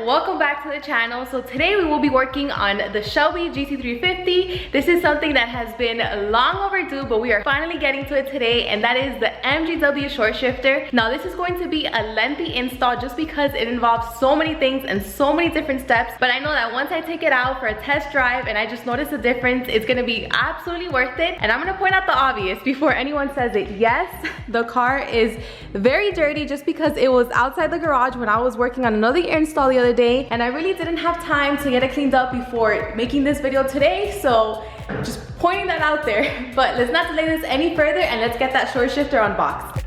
welcome back to the channel. So today we will be working on the SHELBY GT350. This is something that has been long overdue, but we are finally getting to it today, and that is the MGW short shifter. Now this is going to be a lengthy install just because it involves so many things and so many different steps, but I know that once I take it out for a test drive and I just notice the difference, it's gonna be absolutely worth it. And I'm gonna point out the obvious before anyone says it. Yes, the car is very dirty just because it was outside the garage when I was working on another install the other day, and I really didn't have time to get it cleaned up before making this video today, so just pointing that out there. But let's not delay this any further and let's get that short shifter unboxed.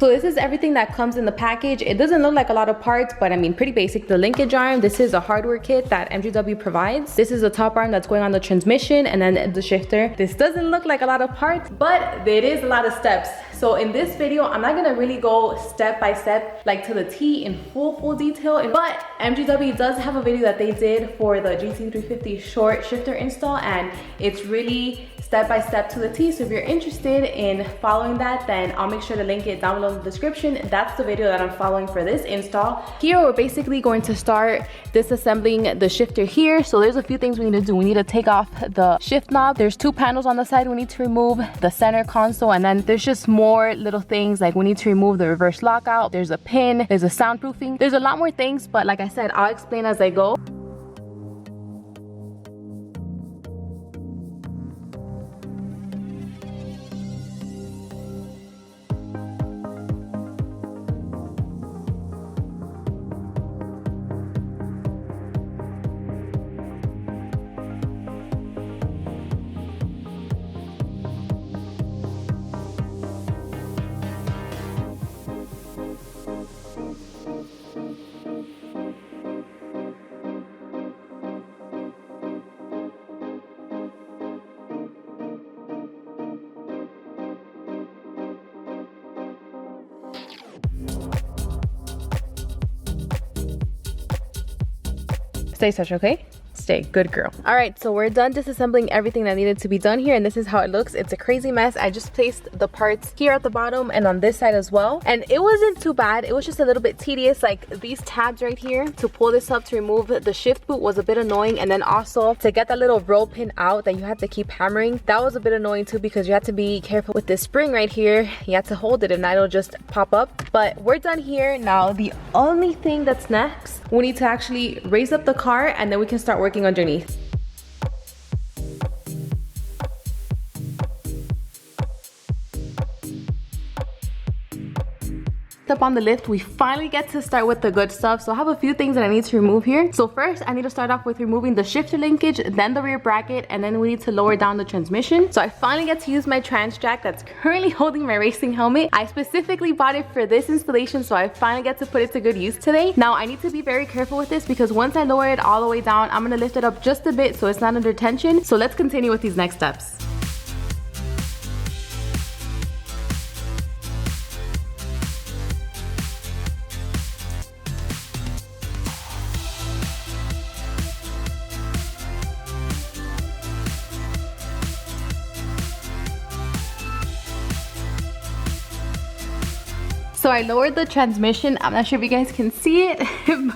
So this is everything that comes in the package. It doesn't look like a lot of parts, but I mean pretty basic. The linkage arm, this is a hardware kit that MGW provides. This is the top arm that's going on the transmission, and then the shifter. This doesn't look like a lot of parts, but it is a lot of steps. So in this video, I'm not gonna really go step by step, like to the T in full detail, but MGW does have a video that they did for the GT350 short shifter install, and it's really step by step to the T. So if you're interested in following that, then I'll make sure to link it down below in the description. That's the video that I'm following for this install. Here we're basically going to start disassembling the shifter here. So there's a few things we need to do. We need to take off the shift knob. There's two panels on the side we need to remove, the center console, and then there's just more little things like we need to remove the reverse lockout. There's a pin, there's a soundproofing. There's a lot more things, but like I said, I'll explain as I go. Stay such, okay? Stay, good girl. All right, so we're done disassembling everything that needed to be done here, and this is how it looks. It's a crazy mess. I just placed the parts here at the bottom and on this side as well, and it wasn't too bad. It was just a little bit tedious. Like these tabs right here to pull this up to remove the shift boot was a bit annoying, and then also to get that little roll pin out that you had to keep hammering, that was a bit annoying too, because you had to be careful with this spring right here. You had to hold it, and it'll just pop up. But we're done here. Now the only thing that's next, we need to actually raise up the car, and then we can start working underneath. Up on the lift, we finally get to start with the good stuff. So I have a few things that I need to remove here. So first I need to start off with removing the shifter linkage, then the rear bracket, and then we need to lower down the transmission. So I finally get to use my trans jack that's currently holding my racing helmet. I specifically bought it for this installation, so I finally get to put it to good use today. Now I need to be very careful with this because once I lower it all the way down, I'm gonna lift it up just a bit so it's not under tension. So let's continue with these next steps. So I lowered the transmission. I'm not sure if you guys can see it,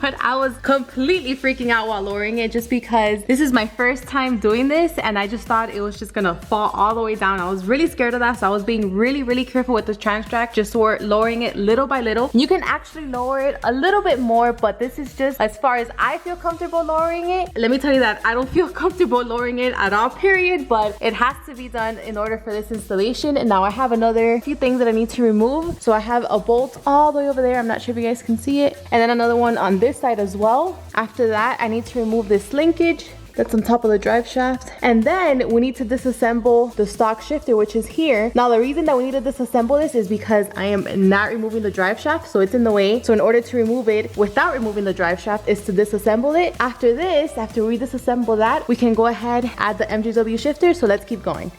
but I was completely freaking out while lowering it just because this is my first time doing this, and I just thought it was just gonna fall all the way down. I was really scared of that, so I was being really careful with the trans jack, just lowering it little by little. You can actually lower it a little bit more, but this is just as far as I feel comfortable lowering it. Let me tell you that I don't feel comfortable lowering it at all, period, but it has to be done in order for this installation. And now I have another few things that I need to remove. So I have a bolt all the way over there. I'm not sure if you guys can see it. And then another one on this side as well. After that, I need to remove this linkage that's on top of the drive shaft. And then we need to disassemble the stock shifter, which is here. Now the reason that we need to disassemble this is because I am not removing the drive shaft, so it's in the way. So in order to remove it without removing the drive shaft is to disassemble it. After this, after we disassemble that, we can go ahead, add the MGW shifter. So let's keep going.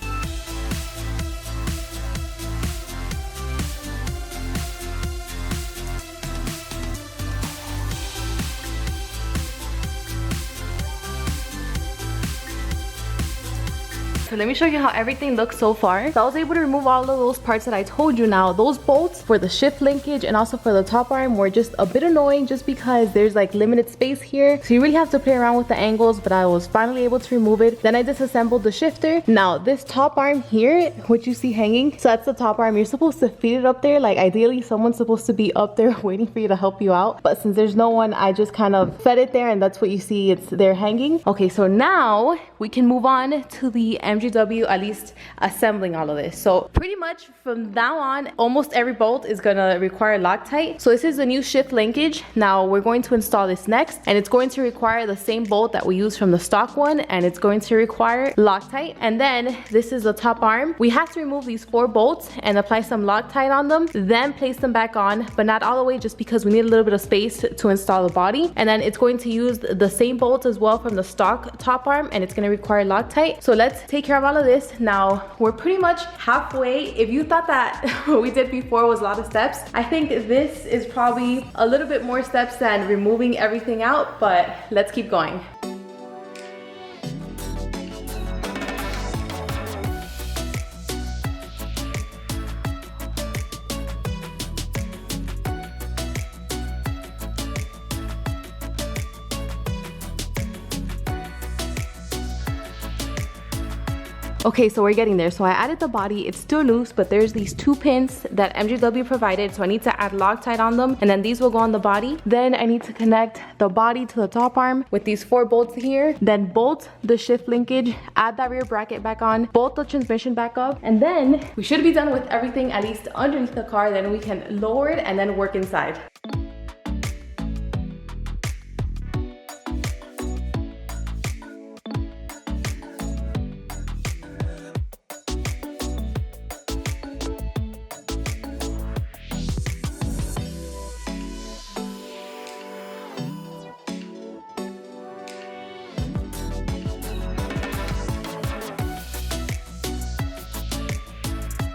So let me show you how everything looks so far. So I was able to remove all of those parts that I told you. Now those bolts for the shift linkage and also for the top arm were just a bit annoying just because there's like limited space here. So you really have to play around with the angles, but I was finally able to remove it. Then I disassembled the shifter. Now this top arm here, what you see hanging, so that's the top arm. You're supposed to feed it up there. Like ideally someone's supposed to be up there waiting for you to help you out. But since there's no one, I just kind of fed it there and that's what you see, it's there hanging. Okay, so now we can move on to the MGW, at least assembling all of this. So pretty much from now on, almost every bolt is gonna require Loctite. So this is the new shift linkage. Now we're going to install this next, and it's going to require the same bolt that we use from the stock one, and it's going to require Loctite. And then this is the top arm. We have to remove these 4 bolts and apply some Loctite on them, then place them back on, but not all the way just because we need a little bit of space to install the body. And then it's going to use the same bolts as well from the stock top arm, and it's going to require Loctite. So let's take care of all of this. Now we're pretty much halfway. If you thought that what we did before was a lot of steps, I think this is probably a little bit more steps than removing everything out, but let's keep going. Okay, so we're getting there. So I added the body. It's still loose, but there's these 2 pins that MGW provided. So I need to add Loctite on them, and then these will go on the body. Then I need to connect the body to the top arm with these 4 bolts here. Then bolt the shift linkage, add that rear bracket back on, bolt the transmission back up, and then we should be done with everything, at least underneath the car. Then we can lower it and then work inside.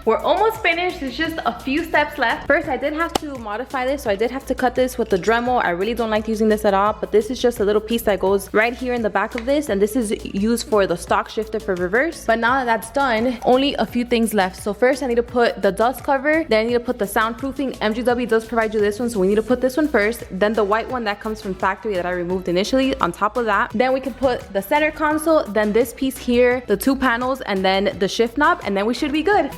We're almost finished. There's just a few steps left. First, I did have to modify this, so I did have to cut this with the Dremel. I really don't like using this at all, but this is just a little piece that goes right here in the back of this, and this is used for the stock shifter for reverse. But now that that's done, only a few things left. So first, I need to put the dust cover, then I need to put the soundproofing. MGW does provide you this one, so we need to put this one first, then the white one that comes from factory that I removed initially on top of that. Then we can put the center console, then this piece here, the 2 panels, and then the shift knob, and then we should be good.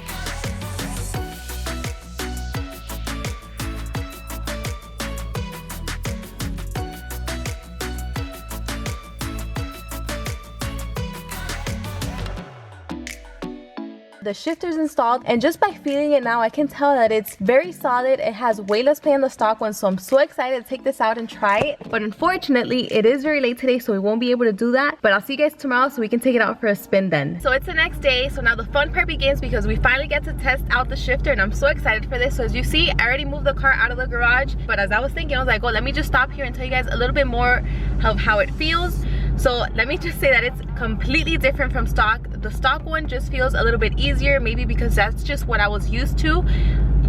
The shifter's installed, and just by feeling it now, I can tell that it's very solid. It has way less play on the stock one, so I'm so excited to take this out and try it. But unfortunately, it is very late today, so we won't be able to do that. But I'll see you guys tomorrow so we can take it out for a spin then. So it's the next day, so now the fun part begins because we finally get to test out the shifter, and I'm so excited for this. So as you see, I already moved the car out of the garage, but as I was thinking, I was like, oh, let me just stop here and tell you guys a little bit more of how it feels. So let me just say that it's completely different from stock. The stock one just feels a little bit easier, maybe because that's just what I was used to.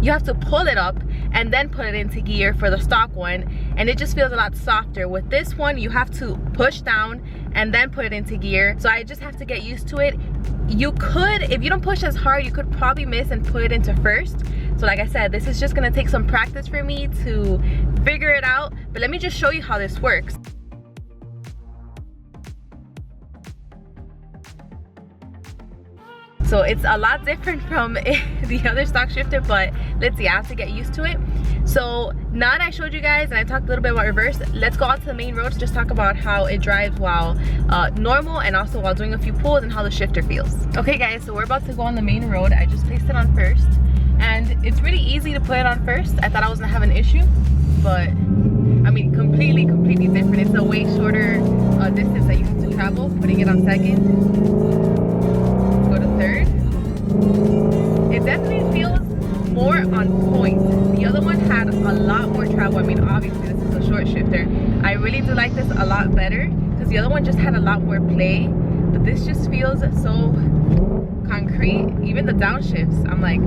You have to pull it up and then put it into gear for the stock one, and it just feels a lot softer. With this one, you have to push down and then put it into gear, so I just have to get used to it. You could, if you don't push as hard, you could probably miss and put it into first. So like I said, this is just gonna take some practice for me to figure it out, but let me just show you how this works. So it's a lot different from the other stock shifter, but let's see, I have to get used to it. So now that I showed you guys and I talked a little bit about reverse, let's go out to the main road to just talk about how it drives while normal and also while doing a few pulls and how the shifter feels. Okay guys, so we're about to go on the main road. I just placed it on first, and it's really easy to put it on first. I thought I was gonna have an issue, but I mean, completely different. It's a way shorter distance that you have to travel putting it on second. Third, it definitely feels more on point. The other one had a lot more travel. I mean, obviously this is a short shifter. I really do like this a lot better because the other one just had a lot more play, but this just feels so concrete. Even the downshifts, I'm like,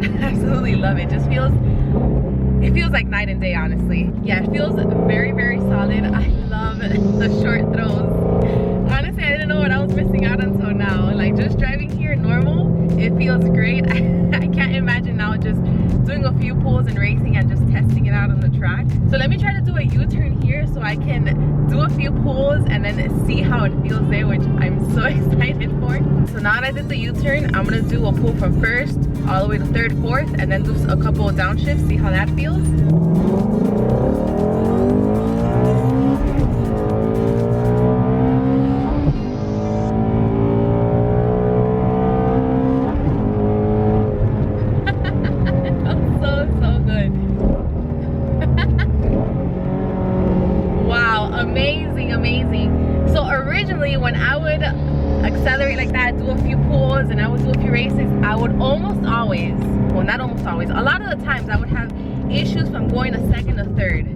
I absolutely love it. It feels like night and day, honestly. Yeah, it feels very solid. I love the short throws. Honestly, I didn't know what I was missing out until now. Like, just driving here normal, it feels great. I can't imagine now just doing a few pulls and racing and just testing it out on the track. So let me try to do a U-turn here so I can do a few pulls and then see how it feels there, which I'm so excited for. So now that I did the U-turn, I'm gonna do a pull from first all the way to third, fourth, and then do a couple of downshifts, see how that feels. When I would accelerate like that, do a few pulls and I would do a few races, I would almost always, well not almost always, a lot of the times I would have issues from going to second or third.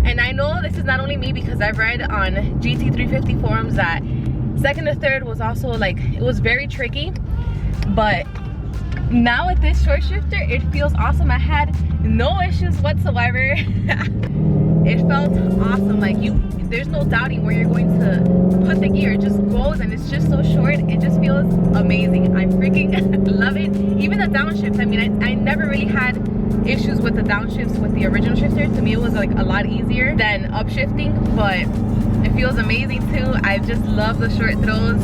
And I know this is not only me, because I've read on GT350 forums that second or third was also like, it was very tricky. But now with this short shifter, it feels awesome. I had no issues whatsoever. It felt awesome. Like, there's no doubting where you're going to put the gear. It just goes and it's just so short. It just feels amazing. I freaking love it. Even the downshifts, I mean, I never really had issues with the downshifts with the original shifter. To me, it was like a lot easier than upshifting, but it feels amazing too. I just love the short throws.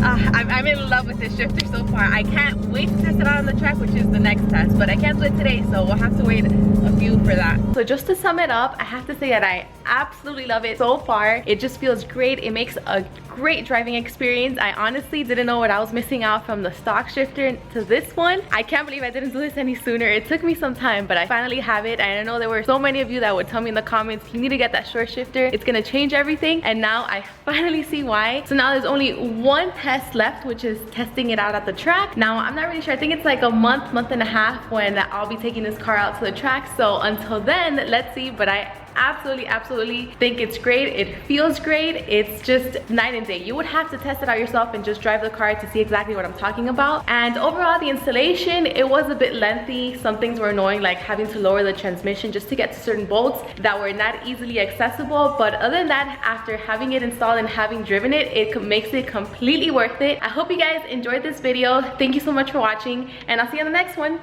I'm in love with this shifter so far. I can't wait to test it out on the track, which is the next test, but I can't do it today, so we'll have to wait a few for that. So just to sum it up, I have to say that I absolutely love it so far. It just feels great. It makes a great driving experience. I honestly didn't know what I was missing out from the stock shifter to this one. I can't believe I didn't do this any sooner. It took me some time, but I finally have it. And I know there were so many of you that would tell me in the comments, you need to get that short shifter. It's gonna change everything. And now I finally see why. So now there's only one test left, which is testing it out at the track. Now I'm not really sure. I think it's like a month and a half when I'll be taking this car out to the track. So until then, let's see. But I absolutely think it's great. It feels great. It's just night and day. You would have to test it out yourself and just drive the car to see exactly what I'm talking about. And overall, the installation, it was a bit lengthy. Some things were annoying, like having to lower the transmission just to get to certain bolts that were not easily accessible. But other than that, after having it installed and having driven it, it makes it completely worth it. I hope you guys enjoyed this video. Thank you so much for watching, and I'll see you on the next one.